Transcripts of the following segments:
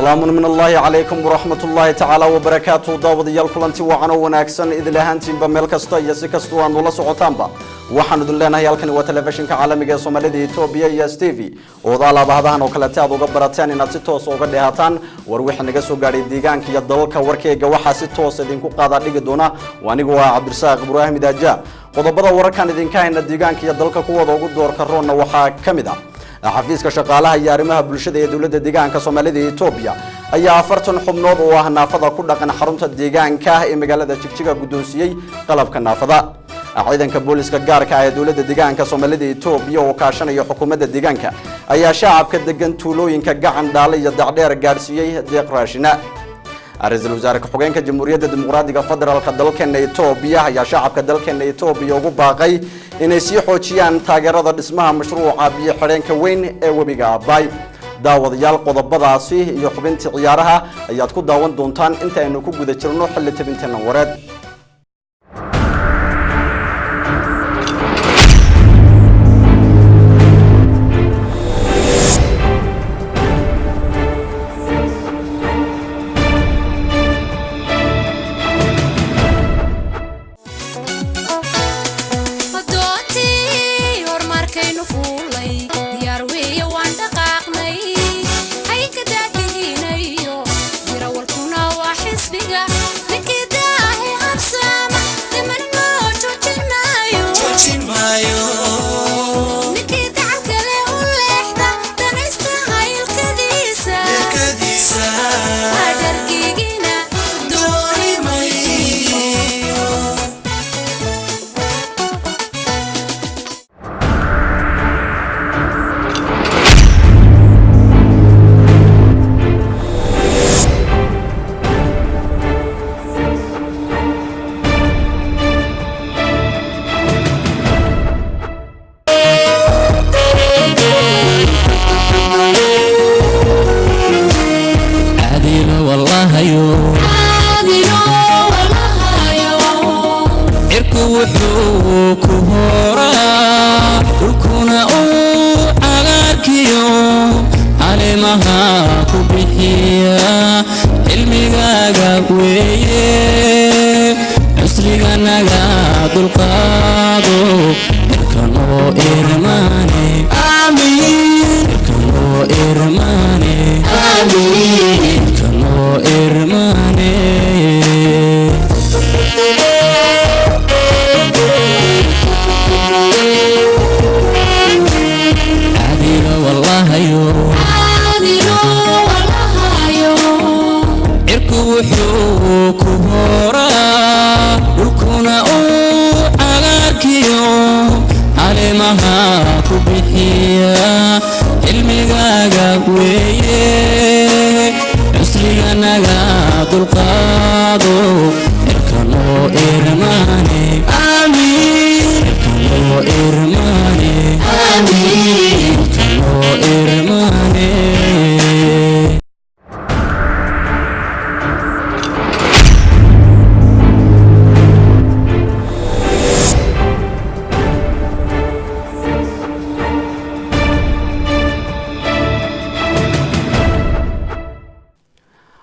سلام من الله عليكم ورحمة الله تعالى وبركاته. ضابط يالكلنتي وعنو وناكسن إذ لهانتين بميل كستا يسكستو أن ولا سعوتانبا waxaan idin leenahay halkan waa telefishinka caalamiga ee Soomaalida Itoobiya iyo TV oo daalabahadahan oo kala taad uga barataan inaad si toos uga dheehataan war wixii naga soo gaaray deegaanka iyo dalka warkayga waxa si toos idinku qaada dhigi doona waanigu waa Cabdirasaaq Ibraahim Daaja qodobada wararkan idinka hayna deegaanka iyo dalka kuwada ugu doorka roona waxa kamid ah xafiiska shaqaalaha iyo arrimaha bulshada ee dawladda deegaanka Soomaalida Itoobiya ayaa 40 xubnood oo ah naafada ku dhaqan xarunta deegaanka ee magaalada Jigjiga gudoonsiyay qalabka naafada ciidanka booliska gaarka ah ee dawladda deegaanka Soomaalida Itoobiya oo kaashanaya xukuumadda deegaanka ayaa shacabka degan tuulooyinka gacan dhaale iyo dacdheer gaarsiiyay deeq raashina Ra'iisul Wasaarka Xogeenka Jamhuuriyadda Dimuqraadiga Federaalka dalkeena Itoobiya ayaa shacabka dalkeena Itoobiya ugu baaqay inay sii xoojiyaan taageerada dhismaha mashruuca biyo xireenka weyn ee webiga Abaay daawadayaal qodobadaasi iyo xubintii ciyaaraha ayaad ku daawan doontaan inta aynu ku guda jirno xilli tabinteena wareed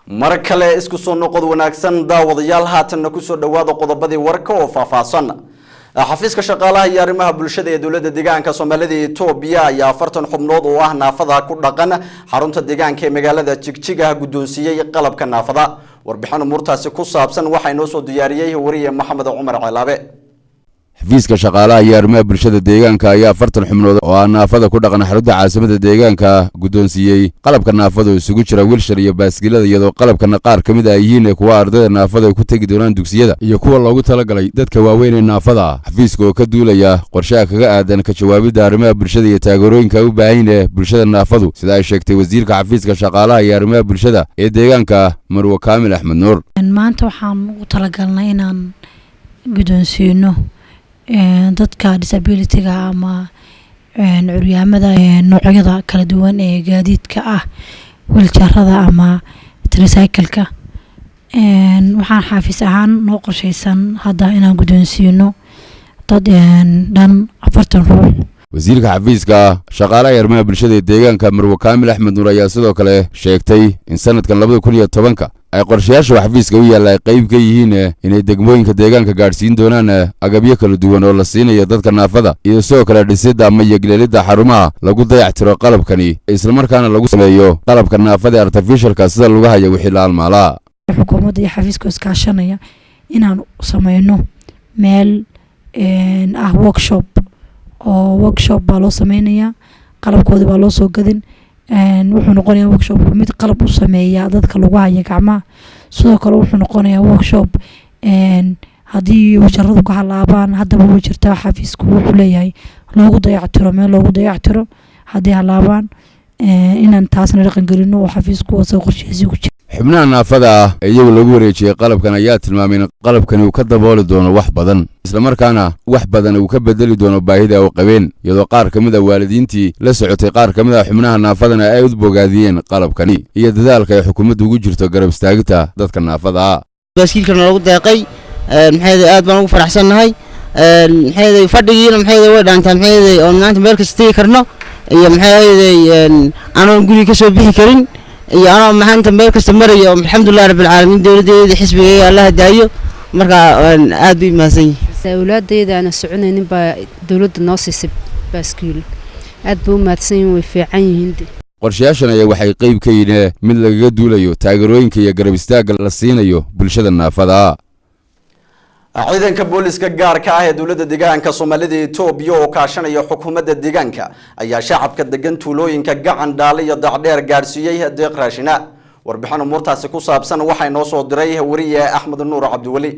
markale isku soo noqod wanaagsan daawadayaal haatan ku soo dhawaado qodobadii warka oo faahfaahsan xafiiska shaqaalaha iyo arrimaha bulshada ee dawladda deegaanka Soomaalida Itoobiya ayaa 40 xubnood oo ah naafada ku dhaqan xarunta deegaanka ee magaalada Jigjiga gudoonsiyay qalabka naafada warbixin umurtaasi ku saabsan waxa inoo soo diyaariyay wariye Maxamed Cumar Cilaabe xafiiska shaqaalaha iyo arrimaha bulshada deegaanka ayaa 40 xubnood oo naafada ku dhaqan xarunta caasimada deegaanka gudoonsiyay qalabka naafada isugu jira wilshar iyo baaskilada iyadoo qalabkana qaar kamid ah yihiin kuwa ardayda naafada ku tagi doonaan dugsiyada iyo kuwa loogu talagalay dadka waaweyn ee naafada ah xafiiska oo ka duulaya qorshaha kaga aadan ka jawaabida arrimaha bulshada iyo taageerooyinka u baahan ee bulshada naafadu sida ay sheegtay wasiirka xafiiska shaqaalaha iyo arrimaha bulshada ee deegaanka Marwo Kaamil Axmed Nuur maanta waxaan u talagalnay inaan gudoonsiyno dadka disability-ga ama curyaamada noocyada kala duwan ee gaadiidka ah wheelchair-rada ama tricycle-ka waxaan xafiis ahaan noo qorshaysan hadda inaan gudoonsiyno dad dhan 40 ruux wasiirka xafiiska shaqaalaha arrimaha bulshada ee deegaanka Marwo Kaamil Axmed Nuur ayaa sidoo kale sheegtay in sanadkan 2010 ay qorshayaasha xafiiska u yaallay qayb ka yihiin inay degmooyinka deegaanka gaarsiin doonaan agabyo kala duwan oo la siinayo dadka naafada iyo sidoo kale dhisidda ama yagleelidda xarumaha lagu dayactiro qalabkani isla markaana lagu sameeyo qalabka naafada artificialka sida lagu hayo wixii la almaala xukuumadda iyo xafiiska iskaashanaya inaan sameeyno meel workshop oo workshop baa loo sameynaya qalabkooda baa loo soo gadin wuxuu noqonayaa workshop mid qalab u sameeya dadka lagu hayo gacmaha sidoo kale wuxuu noqonayaa workshop haddii wajaradu ka halaabaan haddaba way jirtaa xafiisku wuxuu leeyahay loogu dayactiro meel loogu dayactiro haddii halaabaan inaan taasna dhaqan gelino oo xafiisku oo soo qorsheysay ku jira xubnaha naafada ah iyagu lagu wareejiyay qalabkan ayaa tilmaamay in qalabkani uu ka dabooli doono wax badan isla markaana wax badan uu ka bedeli doono baahida ay qabeen iyadoo qaar kamid ah waalidiintii la socotay qaar kamid ah xubnaha naafadana ay u bogaadiyeen qalabkani iyo dadaalka ay xukuumaddu ugu jirto garab istaagita dadka naafada ah baaskiilkan lagu deeqay aad baan ugu faraxsanahay fadhigiina way dhaantaa oo maanta meel kasta tagi karno iyo aanan guriga ka soo bixi karin iyo ana maxanta meel kasta marayo alxamdulillaah rabbil caalamiin dawladdeeda xisbiga Allah daayo marka aad bay maasan awlaadayda ana soconaynin baa dawladda noo siisay baaskiil aad buu maadsan way fiican yihiin qorshayaashan ayaa waxay qayb ka yihiin mid lagaga duulayo taageerooyinka iyo garab istaagga la siinayo bulshada naafada ciidanka booliska gaarka ah ee dawladda deegaanka Soomaalida Itoobiya oo kaashanaya xukuumadda deegaanka ayaa shacabka degan tuulooyinka gacan dhaale iyo dacdheer gaarsiiyay deeq raashina warbixin umurtaasi ku saabsan waxa inoo soo diray wariye Axmed Nuur Cabdiwali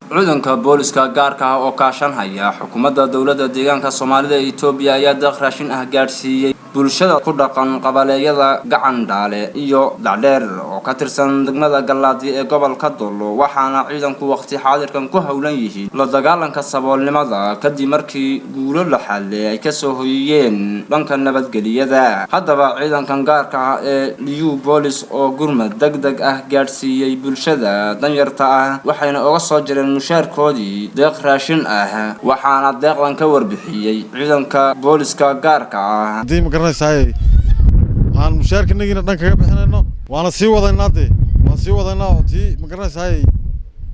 ciidanka booliska gaarka ah oo kaashanaya xukuumadda dawladda deegaanka Soomaalida Itoobiya ayaa deeq raashin ah gaarsiiyay bulshada ku dhaqan qabaleeyada gacan dhaale iyo dacdheer oo ka tirsan degmada Galaadi ee gobolka Dolo waxaana ciidanku waqti xaadirkan ku hawlan yihiin la dagaalanka saboolnimada kadib markii guulo la xalay ay ka soo hoyiyeen dhanka nabadgelyada haddaba ciidankan gaarka ah ee Liu Police oo gurmad degdeg ah gaarsiiyay bulshada danyarta ah waxayna uga soo jireen mushaarkoodii deeq raashin ah waxaana deeqdan ka warbixiyay ciidanka booliska gaarka ah aan mushaarkanagiina dhan kaga bixinayno waana sii wadaynaa oo tii ma garanaysaay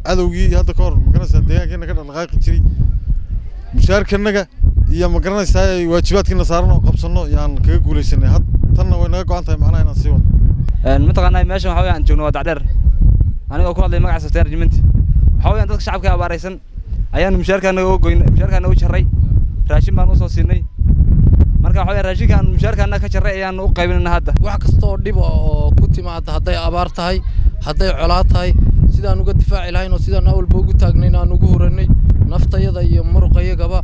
cadowgii hadda ka hor ma garanaysaa deegaankeena ka dhaqaaqi jiray mushaarkanaga iyo ma garanaysaay waajibaadkiina saaran oo qabsano yaan kaga guulaysanay tanna way naga go'an tahay macnaha inaan sii wadno mataqaanaa meeshan waxa weeyaan joogno waa dacdheer anigoo ku hadlay magaca Safteen Regiment waxa weeyaan dadka shacabka abaaraysan ayaan mushaarkanaga oo goynay mushaarkanaga u jarray raashin baan u soo siinay marka waxa raashinkan mushaarkana ka jaray ayaan u qaybinayna hadda wax kasto oo dhib oo ku timaada haday abaar tahay haday colaad tahay sidaan uga difaaci lahayn oo sidaan awalba ugu taagnay aan ugu horanay naftayada iyo muruqayagaba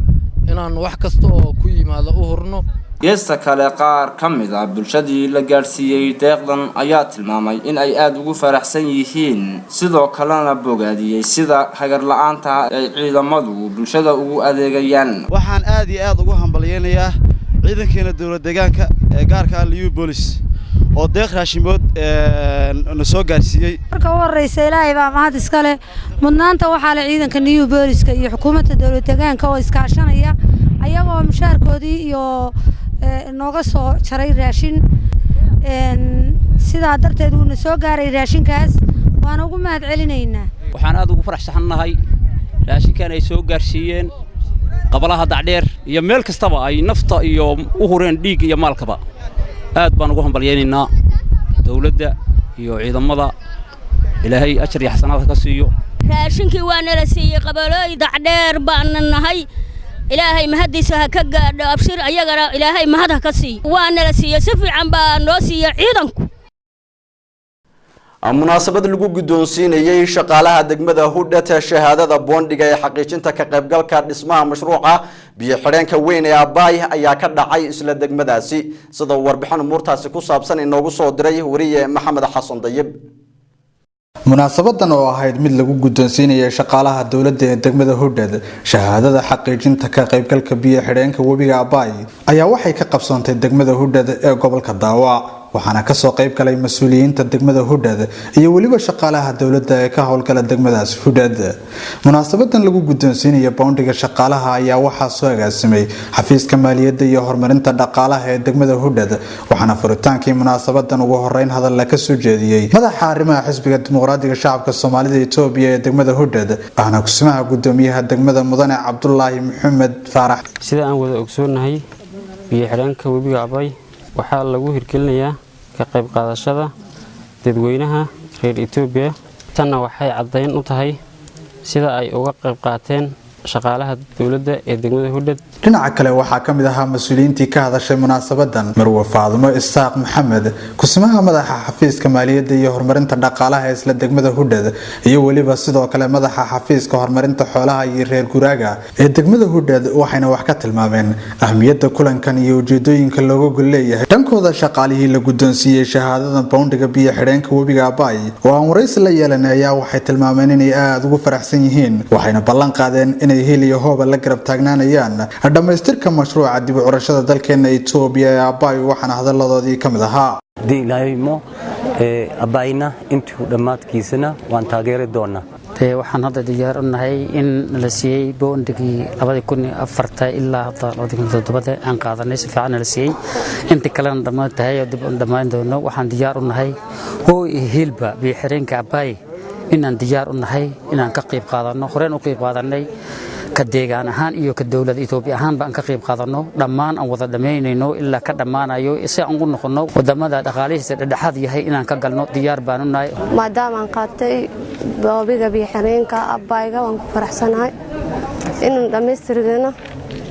inaan wax kasto oo ku yimaado u horno geesta kale qaar kamid ah bulshadii la gaarsiiyay deeqdan ayaa tilmaamay in ay aad ugu faraxsan yihiin sidoo kalena bogaadiyay sida hagar la'aanta ay ciidamadu bulshada ugu adeegayaan waxaan aad iyo aad ugu hambalyeeynaa ciidankeena dawladda deegaanka ee gaarka ah Liu Police oo deeq raashimood na soo gaarsiiyay marka waraysa Ilaahay baa mahad iska leh mudnaanta waxa la ciidanka Liu Police iyo xukuumadda dawladda deegaanka oo iskaashanaya ayagoo mushaarkoodii iyo nooga soo jaray raashin sidaa darteed uu soo gaaray raashinkaas waan ugu mahad celinaynaa waxaan aad ugu faraxsanahay raashinkan ay soo gaarsiiyeen qabalaha dacdheer iyo meel kastaba ay nafta iyo u hureen dhiig iyo maalkaba aad baan ugu hambalyeeynaa dawladda iyo ciidamada ilaahay ajar iyo xasanaad ka siiyo raashinkii waa nala siiyay qabalooy dacdheer baan nahay ilaahay mahadiisa ha ka gaadho abshir ayagana ilaahay mahad ha ka siiyo waa nala siiyay si fiican baa noo siiyay ciidanku munaasabad lagu guddoonsiinayay shaqaalaha degmada Hudhata shahaadada boondiga ee xaqiijinta ka qaybgalka dhismaha mashruuca biyo xireenka weyn ee Abaay ayaa ka dhacay isla degmadaasi sida warbixin umurtaasi ku saabsan inoogu soo diray wariye Maxamed Xasan Dayib munaasabadan oo ahayd mid lagu guddoonsiinayay shaqaalaha dawladda ee degmada Hudhata shahaadada xaqiijinta ka qaybgalka biyo xireenka webiga Abaay ayaa waxay ka qabsantay degmada Hudhata ee gobolka Daawa waxaana kasoo qayb galay mas-uuliyiinta degmada Hudad iyo waliba shaqaalaha dowladda ee ka howlgala degmadaas Hudad. Munaasabadan lagu guddoonsiinayo boondiga shaqaalaha ayaa waxaa soo agaasimay xafiiska maaliyadda iyo horumarinta dhaqaalaha ee degmada Hudad, waxaana furitaankii munaasabadan ugu horeyn hadal la ka soo jeediyay madaxa arrimaha xisbiga dimuqraadiga shacabka Soomaalida Itoobiya ee degmada Hudad, ahna kusimaha gudoomiyaha degmada Mudane Cabdullaahi Maxamed Faarax. sida aan wada ogsoonahay biyo xidhanka webiga Abay waxaa lagu hirgelinayaa ka qayb qaadashada dadweynaha reer Itoobiya. tanna waxay caddayn u tahay sida ay uga qayb qaateen shaqaalaha dawladda ee degmada Hudad. dhinaca kale waxaa ka mid ahaa mas'uuliyiintii ka hadashay munaasabadan Marwo Faadimo Isaaq Maxamed, kusimaha madaxa xafiiska maaliyadda iyo horumarinta dhaqaalaha ee isla degmada Hudad, iyo waliba sidoo kale madaxa xafiiska horumarinta xoolaha iyo reer guraaga ee degmada Hudad, waxayna wax ka tilmaameen ahmiyadda kulankan iyo ujeedooyinka looga gol leeyahay. dhankooda shaqaalihii la guddoonsiiyay shahaadada boondiga biyo xidheenka webiga Abay oo aan waraysi la yeelanay ayaa waxay tilmaameen inay aad ugu faraxsan yihiin, waxayna ballan qaadeen inay heliyo hooba la garab taagnaanayaan dhamaystirka mashruuca dib u curashada dalkeena Itoobiya ee Abay. waxaana hadaladoodii ka mid ahaa diilaaymo abayna intuu dhamaadkiisana waan taageeri doonaa. waxaan hadda diyaar u nahay in la siiyay boondigii 2004 ilaa 2007 aan qaadanay si fiican la siiyay inta kalena dhamaatay dib u dhamaan doono. waxaan diyaar u nahay oo hilba biyo xireenka Abay inaan diyaar u nahay inaan ka qayb qaadano. horeen u qayb qaadanay ka deegaan ahaan iyo ka dawladda Itoobiya ahaan baan ka qayb qaadano. dhammaan aan wada dhameynayno ilaa ka dhamaanayo si aan ugu noqono wadamada dhaqaalihiisa dhexdhexaad yahay inaan ka galno diyaar baan u nahay. maadaama aan qaatay boobiga biyo xireenka Abayga waan ku faraxsanahay inaan dhamaystirno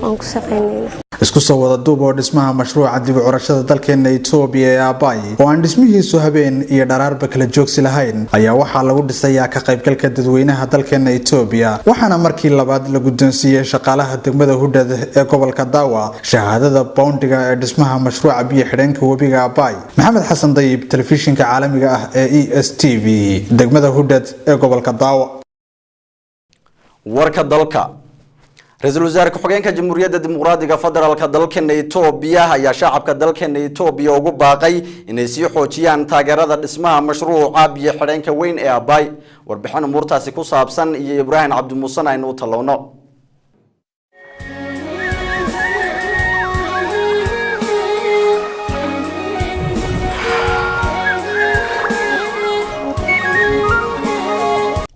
waan ku shaqeynayna. isku soo wada duub oo dhismaha mashruuca dib u curashada dalkeena Itoobiya ee Abay oo aan dhismihiisu habeen iyo dharaarba kala joogsi lahayn ayaa waxaa lagu dhisayaa ka qaybgalka dadweynaha dalkeena Itoobiya. waxaana markii labaad la guddoonsiiyay shaqaalaha degmada Hudad ee gobolka Daawa shahaadada boondiga ee dhismaha mashruuca biyo xidheenka webiga Abay. Maxamed Xasan Dayib, telefishinka caalamiga ah ee ESTV, degmada Hudad ee gobolka Daawa. warka dalka رئيس الوزراء ku-xigeenka Jamhuuriyadda Dimuqraadiga Federaalka dalkeena Itoobiya ayaa shacabka dalkeena Itoobiya ugu baaqay inay sii xoojiyaan taageerada dhismaha mashruuca biyo xidheenka weyn ee Abay. warbixin umuurtaasi ku saabsan iyo Ibrahim Cabdi Muuse aynu talowno.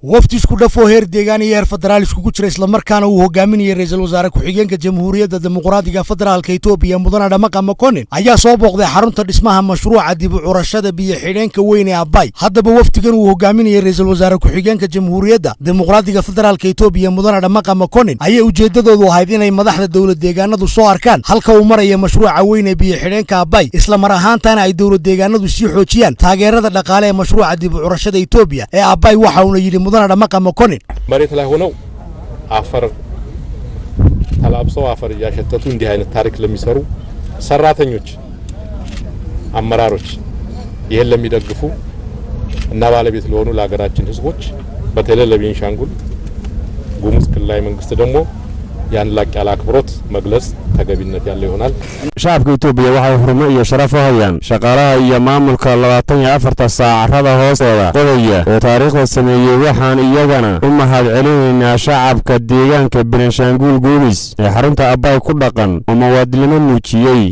wafdi isku dhafo heer deegaan iyo heer federaal iskugu jira isla markaana uu hogaaminayay ra'iisul wasaare ku-xigeenka Jamhuuriyadda Dimuqraadiga Federaalka Itoobiya Mudane Dhamaqa Makonnen ayaa soo booqday xarunta dhismaha mashruuca dib u curashada biyo xidheenka weyn ee Abay. haddaba wafdigan uu hogaaminayay ra'iisul wasaare ku-xigeenka Jamhuuriyadda Dimuqraadiga Federaalka Itoobiya Mudane Dhamaqa Makonnen ayaa ujeedadoodu ahayd inay madaxda dawlad deegaanadu soo arkaan halka uu marayo mashruuca weyn ee biyo xidheenka Abay, isla mar ahaantaana ay dawlad deegaanadu sii xoojiyaan taageerada dhaqaale ee mashruuca dib u curashada Itoobiya ee Abay. waxa uu yiri Mudane Dhamaqa Makonnen መሬት ላይ ሆነው አፈር ተላብሰው አፈር ያሸተቱ እንዲህ አይነት ታሪክ ለሚሰሩ ሰራተኞች፣ አመራሮች፣ ይሄን ለሚደግፉ እና ባለቤት ለሆኑ ለሀገራችን ህዝቦች በተለይ ለቤንሻንጉል ጉሙዝ ክልላዊ መንግስት ደግሞ ያን ላቅ ያለ አክብሮት መግለጽ ተገቢነት ያለው ይሆናል። shacabka Itoobiya waxay xurmo iyo sharaf u hayaan shaqaalaha iyo maamulka 24 saacada hoosteeda qodaya oo taariikhda sameeyay. waxaan iyagana u mahad celinaynaa shacabka deegaanka Beenshaangul Guumis ee xarunta Abay ku dhaqan oo muwaadiniinimo muujiyay.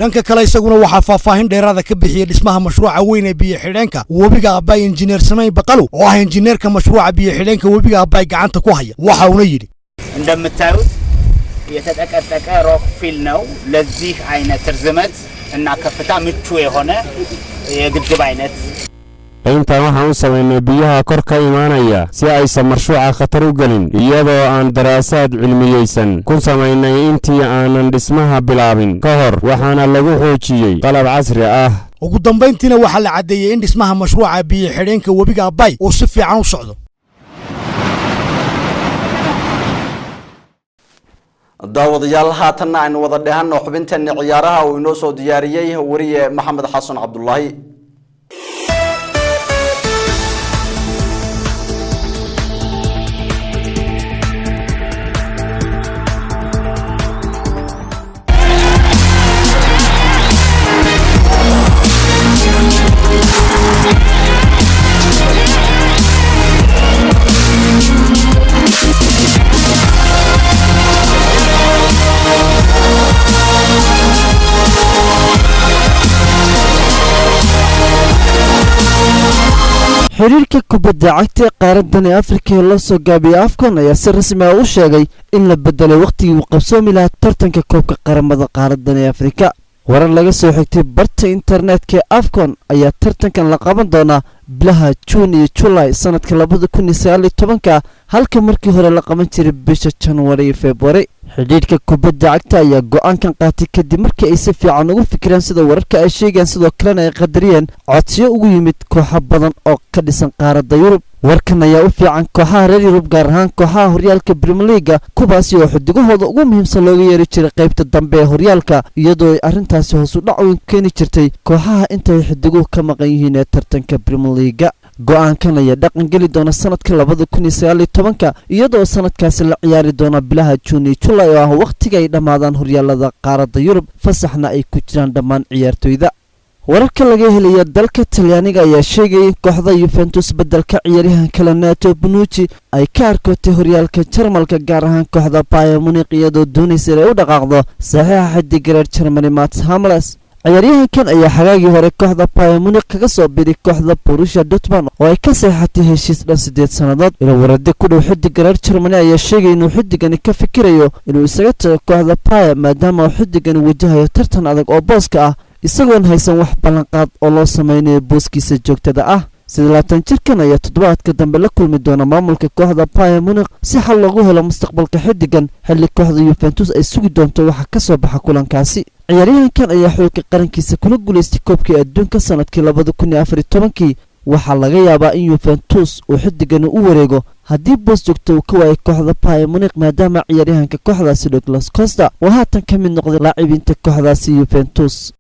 dhanka kale isaguna waxaa faahfaahin dheeraad ah ka bixiyay dhismaha mashruuca weyn ee biyo xidheenka webiga Abay injineer Samay Baqalo oo ah injineerka mashruuca biyo xidheenka webiga Abay gacanta ku haya. waxa uu yiri እንደምታዩት የተጠቀጠቀ ሮክ ፊል ነው። ለዚህ አይነት ርዝመት እና ከፍታ ምቹ የሆነ የግድብ አይነት inta waxaan u sameynay biyaha kor ka imaanaya si aysan mashruuca khatar u gelin iyadoo aan daraasaad cilmiyeysan ku sameynay intii aanan dhismaha bilaabin ka hor, waxaana lagu xoojiyay qalab casri ah. ugu dambeyntiina waxaa la cadeeyay in dhismaha mashruuca biyo xidheenka webiga Abay uu si fiican u socdo. daawadayaal haatanna aynu wada dhahano xubintan ciyaaraha oo inoo soo diyaariyay wariye Maxamed Xasan Cabdullaahi. xiriirka kubadda cagta ee qaaraddan ee Afrika ee la soo gaabiyay AFCON ayaa si rasmi ah u sheegay in la bedelay waqtigii uu qabsoomi lahaa tartanka koobka qaramada qaaraddan ee Afrika warar laga soo xigtay barta internetka ee AFCON ayaa tartankan la qaban doonaa bilaha June iyo July sanadka 2019 halka markii hore la qaban jiray bisha January iyo February xidhiidhka kubadda cagta ayaa go'aankan qaatay kadib markii ay si fiican ugu fikireen sida wararka ay sheegeen sidoo kalena ay qadariyeen codsiyo ugu yimid kooxo badan oo ka dhisan qaaradda Yurub warkan ayaa u fiican kooxaha reer Yurub gaar ahaan kooxaha horyaalka Premier League kuwaasi oo xidigahooda ugu muhiimsan looga yeeri jiray qaybta dambe ee horyaalka iyadoo ay arrintaasi hoos u dhac weyn keeni jirtay kooxaha intay xidiguhu ka maqan yihiin ee tartanka Premier League go'aankan ayaa dhaqan geli doona sanadka 2019 iyadoo sanadkaasi la ciyaari doona bilaha June iyo July oo ah waqtiga ay dhamaadaan horyaalada qaaradda Yurub fasaxna ay ku jiraan dhammaan ciyaartoyda wararka laga helaya dalka Talyaaniga ayaa sheegay in kooxda Juventus bedelka ciyaaryahanka Renato Bonucci ay ka arkootay horyaalka Jarmalka gaar ahaan kooxda Bayern Munich iyadoo doonaysa inay u dhaqaaqdo saxiixa xidig reer Germany Mats Hummels ciyaaryahankan ayaa xagaagii hore kooxda Bayern Munich kaga soo biiray kooxda Borussia Dortmund oo ay ka saxeexatay heshiis dhan 8 sanadood ilo warade ku dhow xidig reer Germany ayaa sheegay inuu xidigani ka fikirayo inuu isaga tago kooxda Bayern maadaama uu xidigani wajahayo tartan adag oo booska ah isagoon haysan wax ballanqaad oo loo sameeyay booskiisa joogtada ah 27 jirkan ayaa toddobaadka dambe la kulmi doona maamulka kooxda Bayern Munich si xal loogu helo mustaqbalka xidigan xilli kooxda Juventus ay sugi doonto waxa ka soo baxa kulankaasi ciyaaryahankan ayaa xulka qarankiisa kula guuleystay koobkii adduunka sanadkii 2014 waxaa laga yaabaa in Juventus uu xidigani u wareego haddii boos joogto uu ka waayay kooxda Bayern Munich maadaama ciyaaryahanka kooxdaasi Douglas Costa uu haatan ka mid noqday laacibiinta kooxdaasi Juventus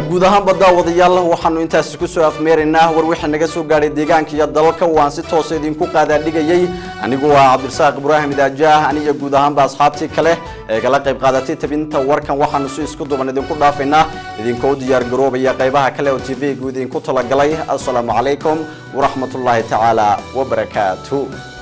guud ahaan daawadayaal waxaanu intaas ku soo afmeeraynaa war wixii naga soo gaaray deegaanka iyo dalka waan si toos ah idinku qaada dhigayay anigu waa Cabdirasaaq Ibraahim Idaajaah aniga guud ahaan asxaabtii kale ee kala qayb qaadatay tabinta warkan waxaanu si isku duban idinku dhaafaynaa idinkoo diyaar garoobaya qaybaha kale oo TV guud idinku talagalay assalamu calaykum wa rahmatullahi ta'ala wa barakaatuh